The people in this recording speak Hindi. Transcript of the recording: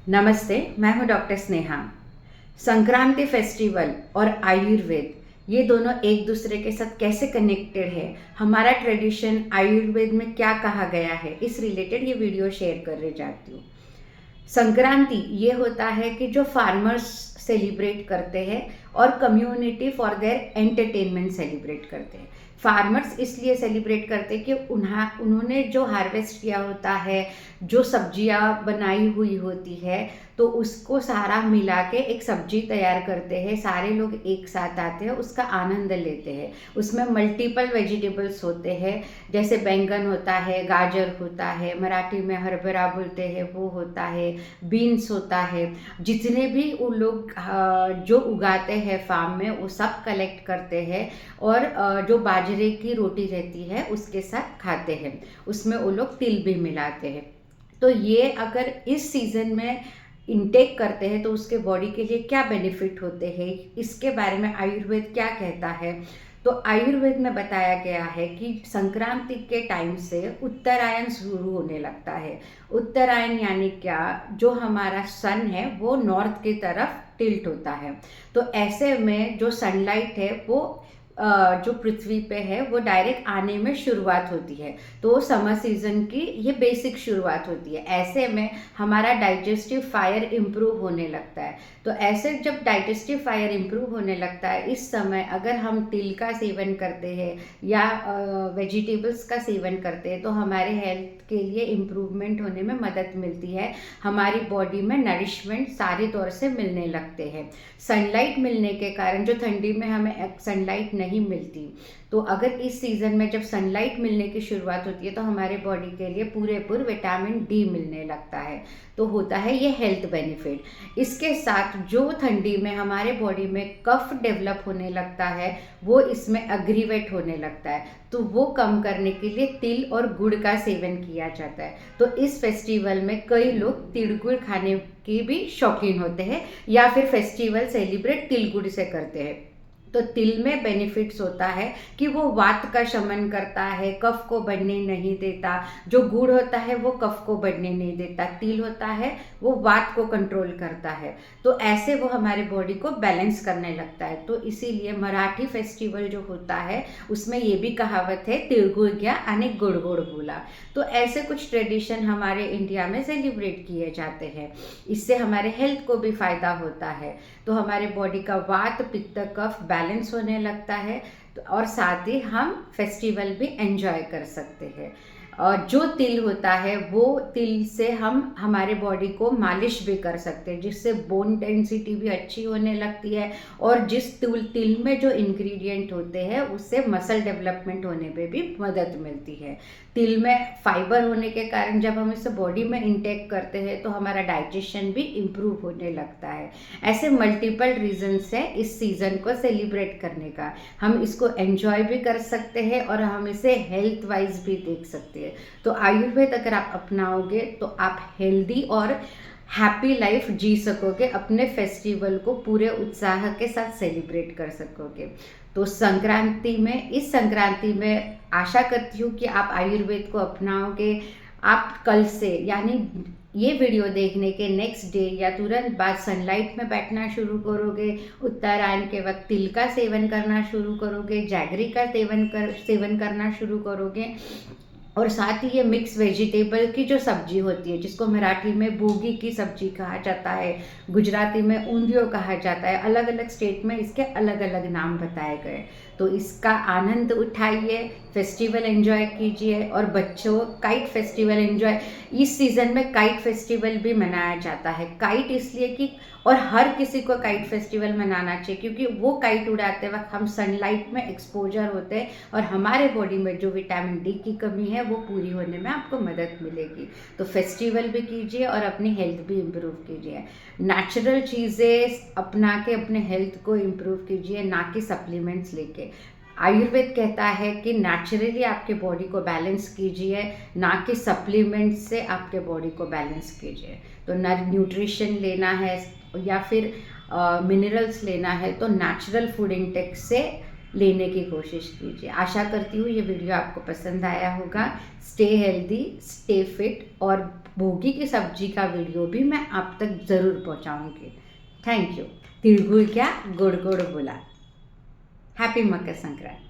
नमस्ते, मैं हूं डॉक्टर स्नेहा। संक्रांति फेस्टिवल और आयुर्वेद ये दोनों एक दूसरे के साथ कैसे कनेक्टेड है, हमारा ट्रेडिशन आयुर्वेद में क्या कहा गया है, इस रिलेटेड ये वीडियो शेयर करने जाती हूँ। संक्रांति ये होता है कि जो फार्मर्स सेलिब्रेट करते हैं और community for their entertainment celebrate करते हैं। फार्मर्स इसलिए सेलिब्रेट करते हैं कि उन्होंने जो हार्वेस्ट किया होता है, जो सब्जियां बनाई हुई होती है, तो उसको सारा मिला के एक सब्जी तैयार करते हैं। सारे लोग एक साथ आते हैं, उसका आनंद लेते हैं। उसमें मल्टीपल वेजिटेबल्स होते हैं, जैसे बैंगन होता है, गाजर होता है, मराठी में हरभरा बोलते हैं वो होता है, बीन्स होता है। जितने भी वो लोग जो उगाते हैं फार्म में, वो सब कलेक्ट करते हैं और जो बाजरे की रोटी रहती है उसके साथ खाते हैं। उसमें वो लोग तिल भी मिलाते हैं। तो ये अगर इस सीज़न में इनटेक करते हैं तो उसके बॉडी के लिए क्या बेनिफिट होते हैं, इसके बारे में आयुर्वेद क्या कहता है। तो आयुर्वेद में बताया गया है कि संक्रांति के टाइम से उत्तरायण शुरू होने लगता है। उत्तरायण यानी क्या, जो हमारा सन है वो नॉर्थ की तरफ टिल्ट होता है। तो ऐसे में जो सनलाइट है वो जो पृथ्वी पे है वो डायरेक्ट आने में शुरुआत होती है। तो समर सीजन की ये बेसिक शुरुआत होती है। ऐसे में हमारा डाइजेस्टिव फायर इम्प्रूव होने लगता है। तो ऐसे जब डाइजेस्टिव फायर इम्प्रूव होने लगता है, इस समय अगर हम तिल का सेवन करते हैं या वेजिटेबल्स का सेवन करते हैं तो हमारे हेल्थ के लिए इम्प्रूवमेंट होने में मदद मिलती है। हमारी बॉडी में नरिशमेंट सारे तौर से मिलने लगते हैं। सनलाइट मिलने के कारण, जो ठंडी में हमें सनलाइट नहीं मिलती, तो अगर इस सीज़न में जब सनलाइट मिलने की शुरुआत होती है तो हमारे बॉडी के लिए पूरे विटामिन डी मिलने लगता है। तो होता है ये हेल्थ बेनिफिट। इसके साथ जो ठंडी में हमारे बॉडी में कफ डेवलप होने लगता है, वो इसमें अग्रीवेट होने लगता है। तो वो कम करने के लिए तिल और गुड़ का सेवन किया जाता है। तो इस फेस्टिवल में कई लोग तिल गुड़ खाने के भी शौकीन होते हैं या फिर फेस्टिवल सेलिब्रेट तिल गुड़ से करते हैं। तो तिल में बेनिफिट्स होता है कि वो वात का शमन करता है, कफ को बढ़ने नहीं देता। जो गुड़ होता है वो कफ को बढ़ने नहीं देता, तिल होता है वो वात को कंट्रोल करता है। तो ऐसे वो हमारे बॉडी को बैलेंस करने लगता है। तो इसीलिए मराठी फेस्टिवल जो होता है उसमें ये भी कहावत है, तिळगुळ घ्या आणि गोड गोड बोला। तो ऐसे कुछ ट्रेडिशन हमारे इंडिया में सेलिब्रेट किए जाते हैं। इससे हमारे हेल्थ को भी फायदा होता है। तो हमारे बॉडी का वात पित्त कफ बैलेंस होने लगता है। तो और साथ ही हम फेस्टिवल भी एंजॉय कर सकते हैं। और जो तिल होता है वो तिल से हम हमारे बॉडी को मालिश भी कर सकते हैं, जिससे बोन डेंसिटी भी अच्छी होने लगती है। और जिस तिल में जो इंग्रेडिएंट होते हैं उससे मसल डेवलपमेंट होने पे भी मदद मिलती है। तिल में फाइबर होने के कारण जब हम इसे बॉडी में इंटेक करते हैं तो हमारा डाइजेशन भी इम्प्रूव होने लगता है। ऐसे मल्टीपल रीजंस है इस सीज़न को सेलिब्रेट करने का। हम इसको एंजॉय भी कर सकते हैं और हम इसे हेल्थ वाइज भी देख सकते हैं। तो आयुर्वेद अगर आप अपनाओगे तो आप हेल्दी और हैप्पी लाइफ जी सकोगे, अपने फेस्टिवल को पूरे उत्साह के साथ सेलिब्रेट कर सकोगे। तो इस संक्रांति में आशा करती हूँ कि आप आयुर्वेद को अपनाओगे। आप कल से, यानी ये वीडियो देखने के नेक्स्ट डे या तुरंत बाद सनलाइट में बैठना शुरू करोगे। उत्तरायण के वक्त तिल का सेवन करना शुरू करोगे, जैगरी का सेवन करना शुरू करोगे। और साथ ही ये मिक्स वेजिटेबल की जो सब्जी होती है, जिसको मराठी में बोगी की सब्जी कहा जाता है, गुजराती में ऊंधियो कहा जाता है, अलग अलग स्टेट में इसके अलग अलग नाम बताए गए। तो इसका आनंद उठाइए, फेस्टिवल एंजॉय कीजिए। और बच्चों, काइट फेस्टिवल एंजॉय, इस सीज़न में काइट फेस्टिवल भी मनाया जाता है। काइट इसलिए कि, और हर किसी को काइट फेस्टिवल मनाना चाहिए, क्योंकि वो काइट उड़ाते वक्त हम सनलाइट में एक्सपोजर होते हैं और हमारे बॉडी में जो विटामिन डी की कमी है वो पूरी होने में आपको मदद मिलेगी। तो फेस्टिवल भी कीजिए और अपनी हेल्थ भी इम्प्रूव कीजिए। नेचुरल चीज़ें अपना के अपने हेल्थ को इम्प्रूव कीजिए, ना कि सप्लीमेंट्स लेके। आयुर्वेद कहता है कि नेचुरली आपके बॉडी को बैलेंस कीजिए, ना कि सप्लीमेंट से आपके बॉडी को बैलेंस कीजिए। तो न्यूट्रिशन लेना है या फिर मिनरल्स लेना है तो नेचुरल फूड इंटेक से लेने की कोशिश कीजिए। आशा करती हूँ ये वीडियो आपको पसंद आया होगा। स्टे हेल्दी, स्टे फिट और भोगी की सब्जी का वीडियो भी मैं आप तक ज़रूर पहुंचाऊंगी। Thank you. तिळगुळ क्या, गोड गोड बोला। हैप्पी मकर संक्रांति।